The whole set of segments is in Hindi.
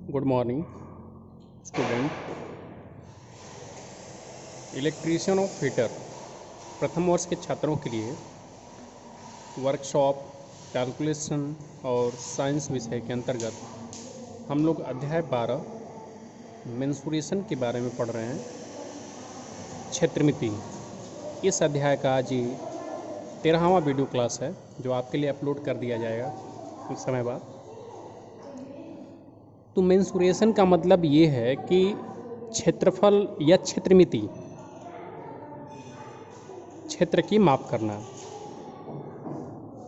Good morning student. Electrician of heater प्रथम वर्ष के छात्रों के लिए वर्कशॉप कैलकुलेशन और साइंस विषय के अंतर्गत हम लोग अध्याय 12 मेंसुरेशन के बारे में पढ़ रहे हैं। क्षेत्रमिति इस अध्याय का आज 13वां वीडियो क्लास है जो आपके लिए अपलोड कर दिया जाएगा कुछ समय बाद। तो मेंसुरेशन का मतलब ये है कि क्षेत्रफल या क्षेत्रमिति, क्षेत्र की माप करना।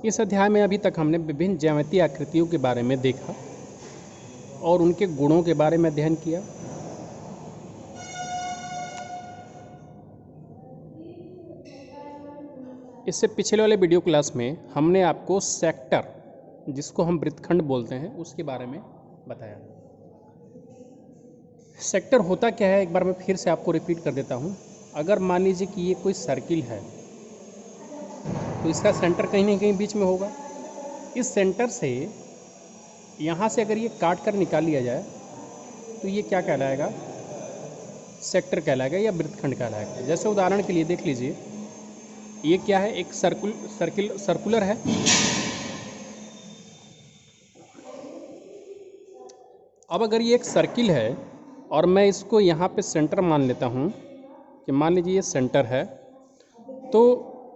इस अध्याय में अभी तक हमने विभिन्न ज्यामितीय आकृतियों के बारे में देखा और उनके गुणों के बारे में अध्ययन किया। इससे पिछले वाले वीडियो क्लास में हमने आपको सेक्टर, जिसको हम वृत्तखंड बोलते हैं, उसके बारे में बताया। सेक्टर होता क्या है, एक बार मैं फिर से आपको रिपीट कर देता हूँ। अगर मान लीजिए कि ये कोई सर्किल है तो इसका सेंटर कहीं ना कहीं बीच में होगा। इस सेंटर से यहाँ से अगर ये काट कर निकाल लिया जाए तो ये क्या कहलाएगा, सेक्टर कहलाएगा या वृत्तखंड कहलाएगा। जैसे उदाहरण के लिए देख लीजिए, ये क्या है, एक सर्कुलर है। अब अगर ये एक सर्किल है और मैं इसको यहाँ पे सेंटर मान लेता हूँ कि मान लीजिए ये सेंटर है, तो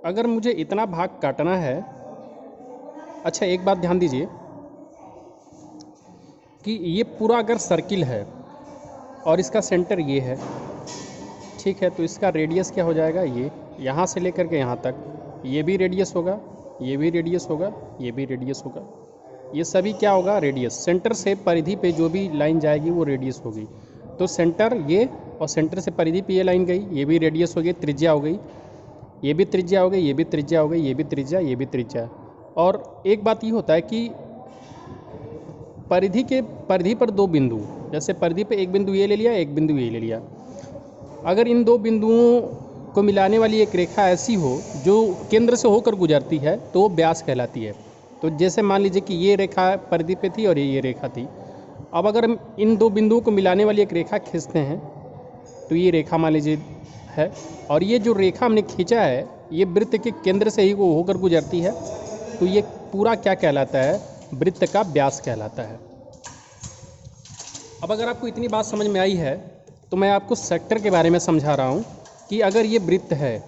अगर मुझे इतना भाग काटना है। अच्छा, एक बात ध्यान दीजिए कि ये पूरा अगर सर्किल है और इसका सेंटर ये है, ठीक है, तो इसका रेडियस क्या हो जाएगा, ये यहाँ से लेकर के यहाँ तक ये भी रेडियस होगा, ये भी रेडियस होगा, ये भी रेडियस होगा। ये सभी क्या होगा, रेडियस। सेंटर से परिधि पे जो भी लाइन जाएगी वो रेडियस होगी। तो सेंटर ये और सेंटर से परिधि पे ये लाइन गई, ये भी रेडियस हो गई, त्रिज्या हो गई, ये भी त्रिज्या हो गई, ये भी त्रिज्या हो गई, ये भी त्रिज्या, ये भी त्रिज्या। और एक बात ये होता है कि परिधि पर दो बिंदु, जैसे परिधि पे एक बिंदु ये ले लिया, एक बिंदु ये ले लिया। अगर इन दो बिंदुओं को मिलाने वाली एक रेखा ऐसी हो जो केंद्र से होकर गुजरती है तो वो व्यास कहलाती है। तो जैसे मान लीजिए कि ये रेखा परिधि पे थी और ये रेखा थी। अब अगर हम इन दो बिंदुओं को मिलाने वाली एक रेखा खींचते हैं तो ये रेखा मान लीजिए है, और ये जो रेखा हमने खींचा है ये वृत्त के केंद्र से ही वो होकर गुजरती है। तो ये पूरा क्या कहलाता है, वृत्त का व्यास कहलाता है। अब अगर आपको इतनी बात समझ में आई है तो मैं आपको सेक्टर के बारे में समझा रहा हूँ कि अगर ये वृत्त है,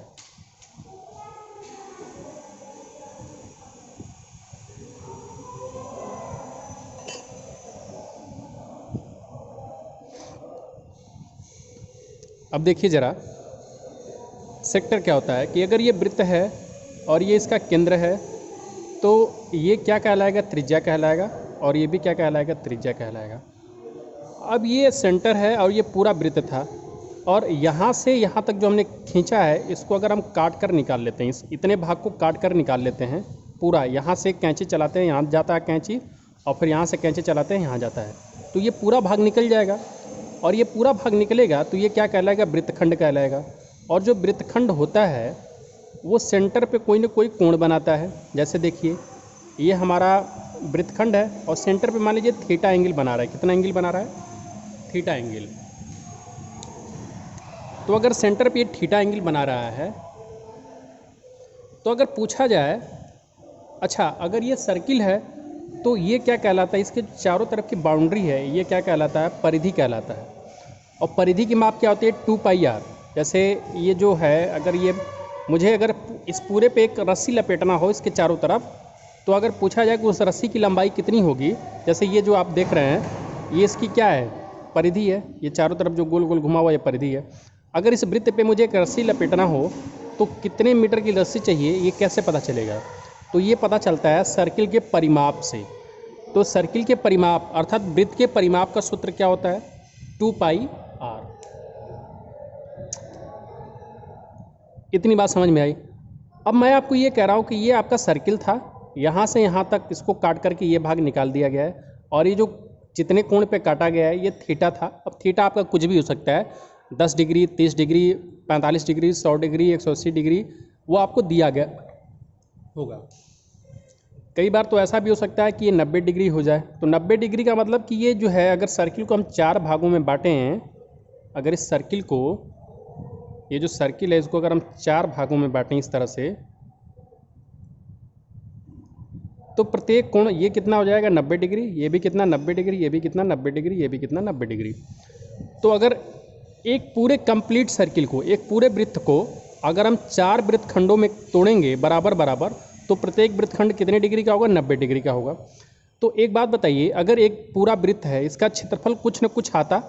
अब देखिए ज़रा सेक्टर क्या होता है कि अगर ये वृत्त है और ये इसका केंद्र है तो ये क्या कहलाएगा, त्रिज्या कहलाएगा, और ये भी क्या कहलाएगा, त्रिज्या कहलाएगा। अब ये सेंटर है और ये पूरा वृत्त था, और यहाँ से यहाँ तक जो हमने खींचा है इसको अगर हम काट कर निकाल लेते हैं, इस इतने भाग को काट कर निकाल लेते हैं पूरा, यहाँ से कैंची चलाते हैं, यहाँ जाता है कैंची, और फिर यहाँ से कैंची चलाते हैं, यहाँ जाता है, तो ये पूरा भाग निकल जाएगा। और ये पूरा भाग निकलेगा तो ये क्या कहलाएगा, वृत्तखंड कहलाएगा। और जो वृत्तखंड होता है वो सेंटर पे कोई ना कोई कोण बनाता है। जैसे देखिए ये हमारा वृत्तखंड है और सेंटर पे मान लीजिए थीटा एंगल बना रहा है। कितना एंगल बना रहा है, थीटा एंगल। तो अगर सेंटर पे ये थीटा एंगल बना रहा है तो अगर पूछा जाए, अच्छा अगर ये सर्किल है तो ये क्या कहलाता है, इसके चारों तरफ की बाउंड्री है, ये क्या कहलाता है, परिधि कहलाता है। और परिधि की माप क्या होती है, 2πr। जैसे ये जो है, अगर ये मुझे अगर इस पूरे पे एक रस्सी लपेटना हो इसके चारों तरफ, तो अगर पूछा जाए कि उस रस्सी की लंबाई कितनी होगी, जैसे ये जो आप देख रहे हैं ये इसकी क्या है, परिधि है, ये चारों तरफ जो गोल गोल घुमा हुआ ये परिधि है। अगर इस वृत्त पे मुझे एक रस्सी लपेटना हो तो कितने मीटर की रस्सी चाहिए, ये कैसे पता चलेगा, तो ये पता चलता है सर्किल के परिमाप से। तो सर्किल के परिमाप अर्थात वृत्त के परिमाप का सूत्र क्या होता है, 2πr। इतनी बात समझ में आई। अब मैं आपको ये कह रहा हूँ कि ये आपका सर्किल था, यहाँ से यहाँ तक इसको काट करके ये भाग निकाल दिया गया है, और ये जो जितने कोण पे काटा गया है ये थीटा था। अब थीटा आपका कुछ भी हो सकता है, 10 degree, 30 degree, 45 degree, 100 degree, 180 degree, वो आपको दिया गया होगा। कई बार तो ऐसा भी हो सकता है कि ये 90 डिग्री हो जाए। तो 90 डिग्री का मतलब कि ये जो है, अगर सर्किल को हम 4 भागों में बांटें हैं, अगर इस सर्किल को, ये जो सर्किल है इसको अगर हम 4 भागों में बांटें इस तरह से, तो प्रत्येक कोण ये कितना हो जाएगा 90 डिग्री, ये भी कितना 90 डिग्री, ये भी कितना 90 डिग्री, ये भी कितना 90 डिग्री। तो अगर एक पूरे कंप्लीट सर्किल को, एक पूरे वृत्त को अगर हम 4 वृत्तखंडों में तोड़ेंगे बराबर बराबर, तो प्रत्येक वृत्तखंड कितने डिग्री का होगा, 90 डिग्री का होगा। तो एक बात बताइए, अगर एक पूरा वृत्त है, इसका क्षेत्रफल कुछ न कुछ आता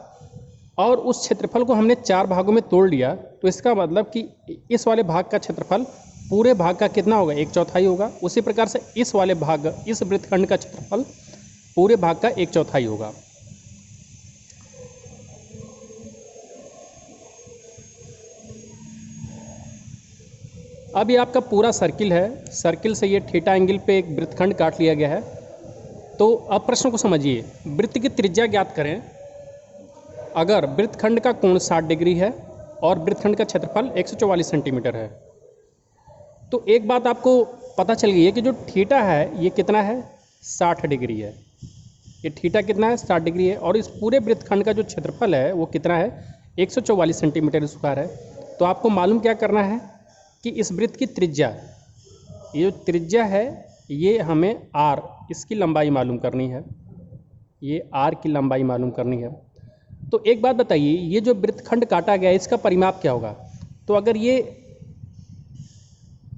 और उस क्षेत्रफल को हमने 4 भागों में तोड़ लिया, तो इसका मतलब कि इस वाले भाग का क्षेत्रफल पूरे भाग का कितना होगा, 1/4 होगा। उसी प्रकार से इस वाले भाग, इस वृत्तखंड का क्षेत्रफल पूरे भाग का 1/4 होगा। अब ये आपका पूरा सर्किल है, सर्किल से ये थीटा एंगल पे एक वृत्तखंड काट लिया गया है। तो अब प्रश्न को समझिए, वृत्त की त्रिज्या ज्ञात करें। अगर वृत्तखंड का कोण 60 डिग्री है और वृत्तखंड का क्षेत्रफल 144 सेंटीमीटर है, तो एक बात आपको पता चल गई है कि जो थीटा है ये कितना है, 60 डिग्री है। ये थीटा कितना है, 60 डिग्री है। और इस पूरे वृत्तखंड का जो क्षेत्रफल है वो कितना है, 144 सेंटीमीटर स्क्वायर है। तो आपको मालूम क्या करना है कि इस वृत्त की त्रिज्या, ये जो त्रिज्या है ये हमें r, इसकी लंबाई मालूम करनी है, ये r की लंबाई मालूम करनी है। तो एक बात बताइए, ये जो वृत्तखंड काटा गया है इसका परिमाप क्या होगा। तो अगर ये,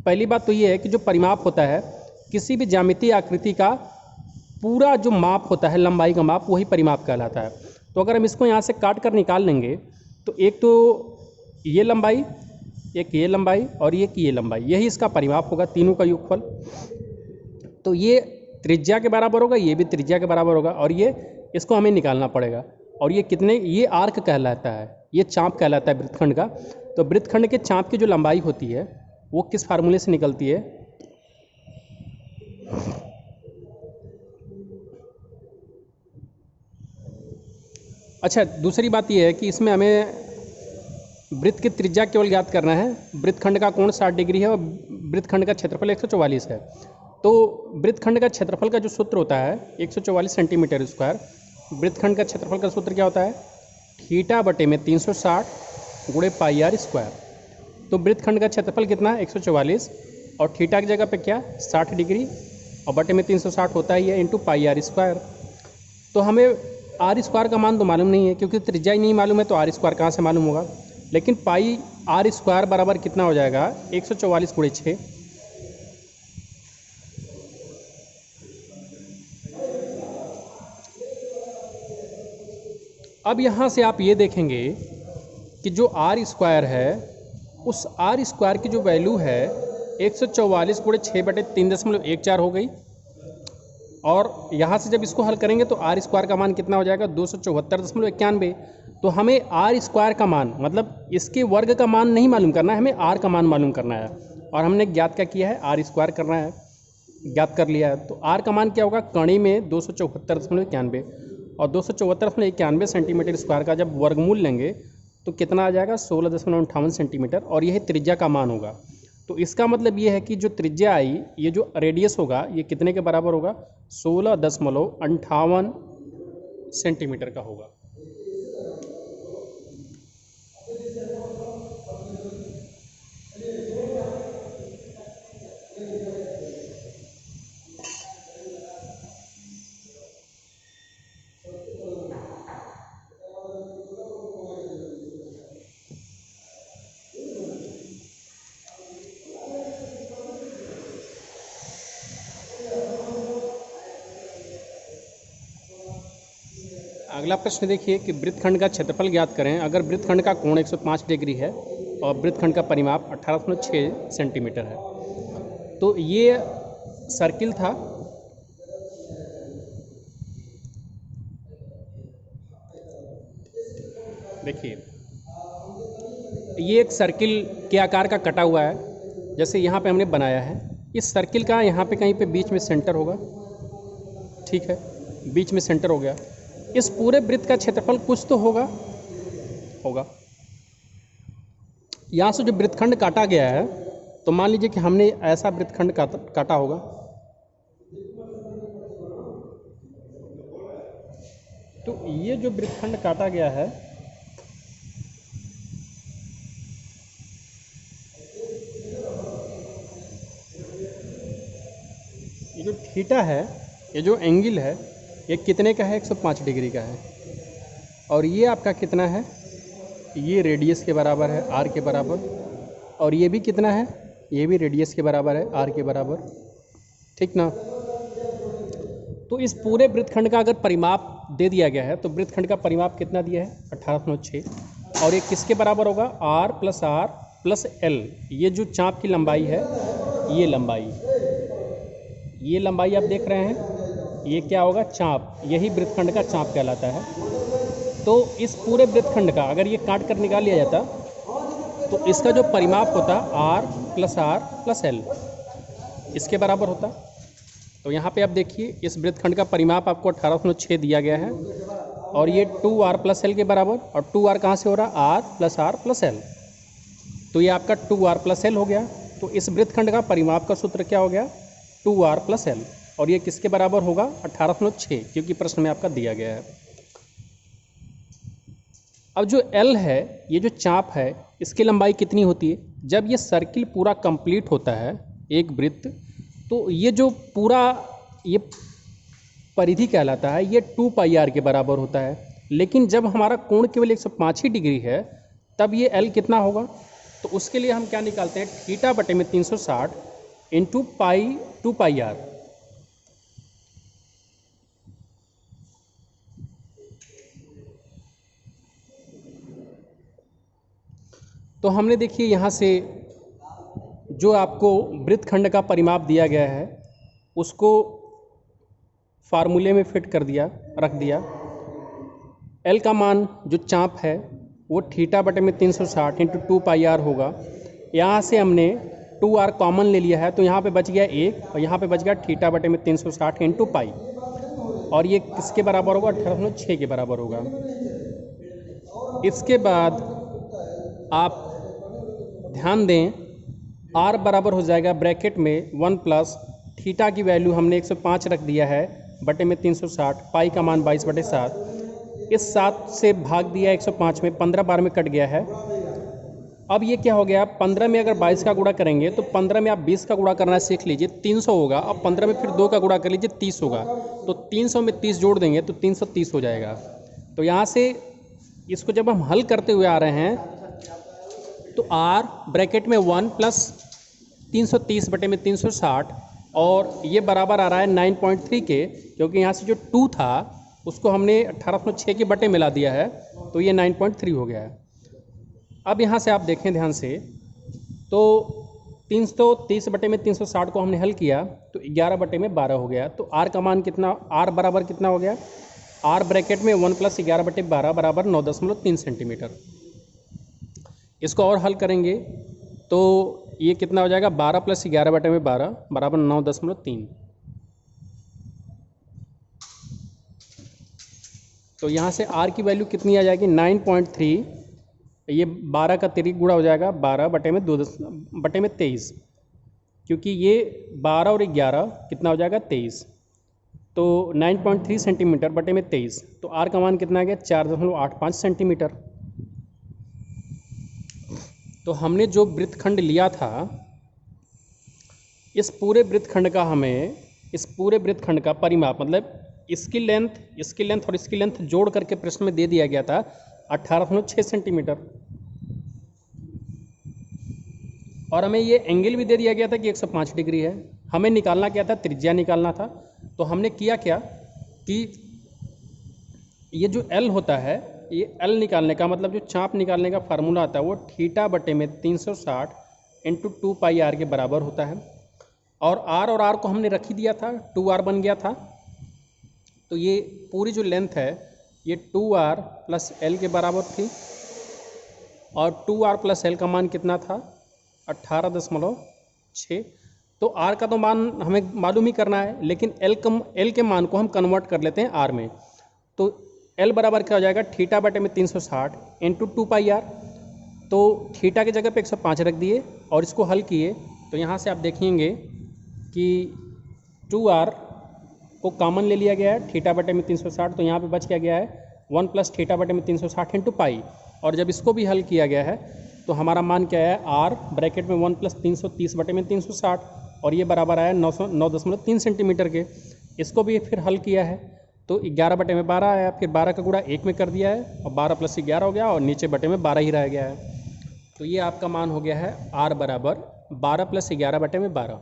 पहली बात तो ये है कि जो परिमाप होता है किसी भी ज्यामितीय आकृति का पूरा जो माप होता है, लंबाई का माप, वही परिमाप कहलाता है। तो अगर हम इसको यहाँ से काट कर निकाल लेंगे, तो एक तो ये लंबाई, एक ये लंबाई और एक ये लंबाई, यही इसका परिमाप होगा, तीनों का योगफल। तो ये त्रिज्या के बराबर होगा, ये भी त्रिज्या के बराबर होगा, और ये इसको हमें निकालना पड़ेगा। और ये कितने, ये आर्क कहलाता है, ये चाप कहलाता है वृत्तखंड का। तो वृत्तखंड के चाप की जो लंबाई होती है वो किस फार्मूले से निकलती है, अच्छा दूसरी बात ये है कि इसमें हमें वृत्त की त्रिज्या केवल ज्ञात करना है। वृत्तखंड का कोण 60 डिग्री है और वृत्तखंड का क्षेत्रफल 144 है। तो वृत्तखंड का क्षेत्रफल का जो सूत्र होता है 144 सेंटीमीटर स्क्वायर। वृत्तखंड का क्षेत्रफल का सूत्र क्या होता है, थीटा बटे में 360 गुणे पाई आर स्क्वायर। तो वृत्तखंड का क्षेत्रफल कितना है 144, और थीटा की जगह पे क्या 60 डिग्री, और बटे में 360 होता ही है, इंटू पाई आर स्क्वायर। तो हमें आर स्क्वायर का मान तो मालूम नहीं है, क्योंकि त्रिज्या ही नहीं मालूम है, तो आर स्क्वायर कहाँ से मालूम होगा। लेकिन पाई आर स्क्वायर बराबर कितना हो जाएगा, 144 गुणे 6। अब यहाँ से आप ये देखेंगे कि जो आर स्क्वायर है, उस आर स्क्वायर की जो वैल्यू है 144 गुणे 6 बटे 3.14 हो गई। और यहाँ से जब इसको हल करेंगे तो आर स्क्वायर का मान कितना हो जाएगा, 274.91। तो हमें आर स्क्वायर का मान, मतलब इसके वर्ग का मान नहीं मालूम करना है, हमें आर का मान मालूम करना है। और हमने ज्ञात क्या किया है, आर स्क्वायर करना है, ज्ञात कर लिया है। तो आर का मान क्या होगा, कणी में 274.91, और 274.91 सेंटीमीटर स्क्वायर का जब वर्गमूल लेंगे तो कितना आ जाएगा, 16.58 सेंटीमीटर, और यही त्रिज्या का मान होगा। तो इसका मतलब ये है कि जो त्रिज्या आई, ये जो रेडियस होगा, ये कितने के बराबर होगा, 16.58 सेंटीमीटर का होगा। अगला प्रश्न देखिए कि वृत्तखंड का क्षेत्रफल ज्ञात करें। अगर वृत्तखंड का कोण 105 डिग्री है और वृत्तखंड का परिमाप 18.6 सेंटीमीटर है। तो ये सर्किल था, देखिए ये एक सर्किल के आकार का कटा हुआ है, जैसे यहाँ पे हमने बनाया है। इस सर्किल का यहाँ पे कहीं पे बीच में सेंटर होगा, ठीक है, बीच में सेंटर हो गया। इस पूरे वृत्त का क्षेत्रफल कुछ तो होगा। यहाँ से जो वृत्तखंड काटा गया है, तो मान लीजिए कि हमने ऐसा वृत्तखंड काटा होगा, तो ये जो वृत्तखंड काटा गया है, ये जो थीटा है, ये जो एंगल है, ये कितने का है? 105 डिग्री का है। और ये आपका कितना है? ये रेडियस के बराबर है, आर के बराबर। और ये भी कितना है? ये भी रेडियस के बराबर है, आर के बराबर। ठीक ना? तो इस पूरे वृत्तखंड का अगर परिमाप दे दिया गया है तो वृत्तखंड का परिमाप कितना दिया है? 1806। और ये किसके बराबर होगा? R plus L. ये जो चाप की लंबाई है, ये लंबाई आप देख रहे हैं, ये क्या होगा? चाप। यही वृत्तखंड का चाप कहलाता है। तो इस पूरे वृत्तखंड का अगर ये काट कर निकाल लिया जाता तो इसका जो परिमाप होता आर प्लस एल, इसके बराबर होता। तो यहाँ पे आप देखिए, इस वृत्तखंड का परिमाप आपको 1806 दिया गया है और ये 2r प्लस एल के बराबर। और 2r कहाँ से हो रहा? R plus L. तो ये आपका 2r प्लस एल हो गया। तो इस वृत्तखंड का परिमाप का सूत्र क्या हो गया? 2r plus L. और ये किसके बराबर होगा? 1806, क्योंकि प्रश्न में आपका दिया गया है। अब जो L है, ये जो चाप है, इसकी लंबाई कितनी होती है? जब ये सर्किल पूरा कंप्लीट होता है, एक वृत्त, तो ये जो पूरा ये परिधि कहलाता है, ये 2 पाई आर के बराबर होता है। लेकिन जब हमारा कोण केवल 105 ही डिग्री है, तब ये L कितना होगा? तो उसके लिए हम क्या निकालते हैं? थीटा बटे में 360 इंटू पाई 2 पाई आर। तो हमने देखिए यहाँ से जो आपको वृत्तखंड का परिमाप दिया गया है उसको फार्मूले में फिट कर दिया, रख दिया। L का मान जो चाप है वो थीटा बटे में 360 इंटू 2 पाई आर होगा। यहाँ से हमने 2r कॉमन ले लिया है, तो यहाँ पे बच गया 1 और यहाँ पे बच गया थीटा बटे में 360 इंटू पाई। और ये किसके बराबर होगा? 1806 के बराबर होगा। इसके बाद आप ध्यान दें, r बराबर हो जाएगा ब्रैकेट में 1 प्लस थीटा की वैल्यू हमने 105 रख दिया है बटे में 360, पाई का मान 22/7। इस 7 से भाग दिया 105 में, 15 बार में कट गया है। अब ये क्या हो गया? 15 में अगर 22 का गुणा करेंगे तो 15 में आप 20 का गुणा करना सीख लीजिए, 300 होगा। अब 15 में फिर 2 का गुणा कर लीजिए, 30 होगा। तो 300 में 30 जोड़ देंगे तो 330 हो जाएगा। तो यहाँ से इसको जब हम हल करते हुए आ रहे हैं तो r ब्रैकेट में 1 प्लस 330 बटे में 360 और ये बराबर आ रहा है 9.3 के, क्योंकि यहाँ से जो 2 था उसको हमने 1806 के बटे मिला दिया है, तो ये 9.3 हो गया है। अब यहाँ से आप देखें ध्यान से, तो 330 बटे में 360 को हमने हल किया तो 11 बटे में 12 हो गया। तो r का मान कितना? r बराबर कितना हो गया? r ब्रैकेट में 1 प्लस 11 बटे 12 बराबर 9.3 सेंटीमीटर। इसको और हल करेंगे तो ये कितना हो जाएगा? 12 प्लस 11 बटे में 12 बराबर 9.3। तो यहाँ से r की वैल्यू कितनी आ जाएगी? 9.3। ये 12 का तिरिक गुणा हो जाएगा 12 बटे में 23, क्योंकि ये 12 और 11 कितना हो जाएगा? 23। तो 9.3 सेंटीमीटर बटे में 23, तो r का मान कितना आ गया? 4.85 सेंटीमीटर। तो हमने जो वृत्तखंड लिया था, इस पूरे वृत्तखंड का परिमाप, मतलब इसकी लेंथ और इसकी लेंथ जोड़ करके प्रश्न में दे दिया गया था 1806 सेंटीमीटर। और हमें ये एंगल भी दे दिया गया था कि 105 डिग्री है। हमें निकालना क्या था? त्रिज्या निकालना था। तो हमने किया क्या कि ये जो L होता है, ये L निकालने का मतलब जो चाप निकालने का फार्मूला आता है वो थीटा बटे में 360 इंटू 2 पाई आर के बराबर होता है। और R को हमने रख ही दिया था, 2r बन गया था। तो ये पूरी जो लेंथ है ये 2r प्लस एल के बराबर थी। और 2r प्लस एल का मान कितना था? 18.6। तो r का तो मान हमें मालूम ही करना है, लेकिन l के मान को हम कन्वर्ट कर लेते हैं r में। तो L बराबर क्या हो जाएगा? थीटा बटे में 360 इंटू 2 पाई आर। तो थीटा की जगह पे 105 रख दिए और इसको हल किए तो यहाँ से आप देखेंगे कि 2r को कॉमन ले लिया गया है, थीटा बटे में 360, तो यहाँ पे बच क्या गया है 1 प्लस थीटा बटे में 360 इंटू पाई। और जब इसको भी हल किया गया है तो हमारा मान क्या है आर ब्रैकेट में 1 प्लस 330 बटे में 360, और ये बराबर आया 9.3 सेंटीमीटर के। इसको भी फिर हल किया है तो 11 बटे में 12 आया, फिर 12 का गुणा 1 में कर दिया है और 12 प्लस 11 हो गया और नीचे बटे में 12 ही रह गया है। तो ये आपका मान हो गया है आर बराबर 12 प्लस 11 बटे में 12,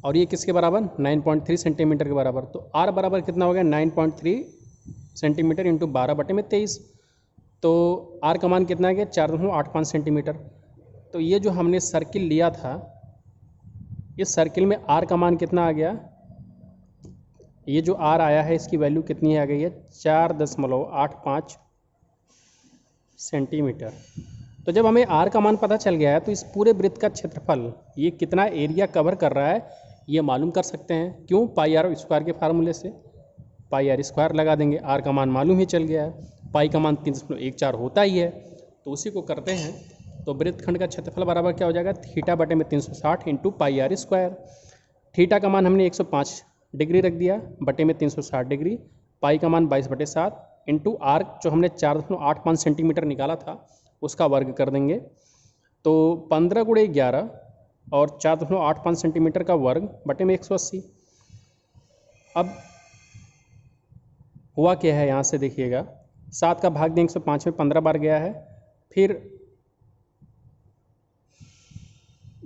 और ये किसके बराबर 9.3 सेंटीमीटर के बराबर। तो आर बराबर कितना हो गया 9.3 सेंटीमीटर इंटू 12 बटे में 23, तो आर का मान कितना आ गया 4.85 सेंटीमीटर। तो ये जो हमने सर्किल लिया था, इस सर्किल में आर का मान कितना आ गया, ये जो आर आया है इसकी वैल्यू कितनी आ गई है 4.85 सेंटीमीटर। तो जब हमें आर का मान पता चल गया है तो इस पूरे वृत्त का क्षेत्रफल ये कितना एरिया कवर कर रहा है ये मालूम कर सकते हैं। क्यों, पाई आर स्क्वायर के फार्मूले से पाई आर स्क्वायर लगा देंगे, आर का मान मालूम ही चल गया है, पाई का मान 3.14 होता ही है, तो उसी को करते हैं। तो वृत्तखंड का क्षेत्रफल बराबर क्या हो जाएगा थीटा बटे में 360 into pi R square. Theta का मान हमने 105 डिग्री रख दिया बटे में 360 डिग्री, पाई का मान 22/7 इंटू आर जो हमने 4.85 सेंटीमीटर निकाला था उसका वर्ग कर देंगे। तो 15 × 11 और 4.85 सेंटीमीटर का वर्ग बटे में 180। अब हुआ क्या है यहाँ से देखिएगा, 7 का भाग दें 105 में 15 बार गया है, फिर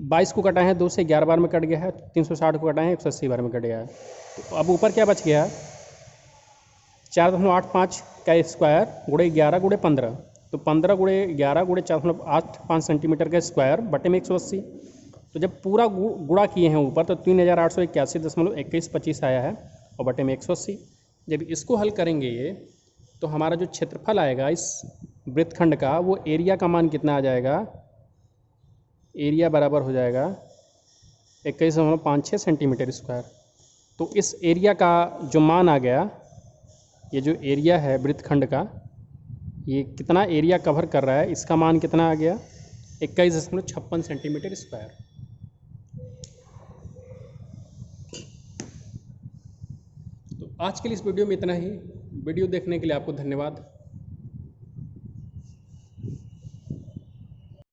22 को कटा है 2 से 11 बार में कट गया है, 360 को कटा है 180 बार में कट गया है। तो अब ऊपर क्या बच गया 4.85 का स्क्वायर गुणे 11 गुणे 15, तो 15 × 11 × 4.85 सेंटीमीटर का स्क्वायर बटे में 180। तो जब पूरा गुणा किए हैं ऊपर तो 3881.2125 आया है और बटे में 180। जब इसको हल करेंगे ये तो हमारा जो क्षेत्रफल आएगा इस वृत्तखंड का वो एरिया का मान कितना आ जाएगा, एरिया बराबर हो जाएगा 21.56 सेंटीमीटर स्क्वायर। तो इस एरिया का जो मान आ गया, ये जो एरिया है वृत्तखंड का ये कितना एरिया कवर कर रहा है, इसका मान कितना आ गया 21.56 सेंटीमीटर स्क्वायर। तो आज के लिए इस वीडियो में इतना ही। वीडियो देखने के लिए आपको धन्यवाद।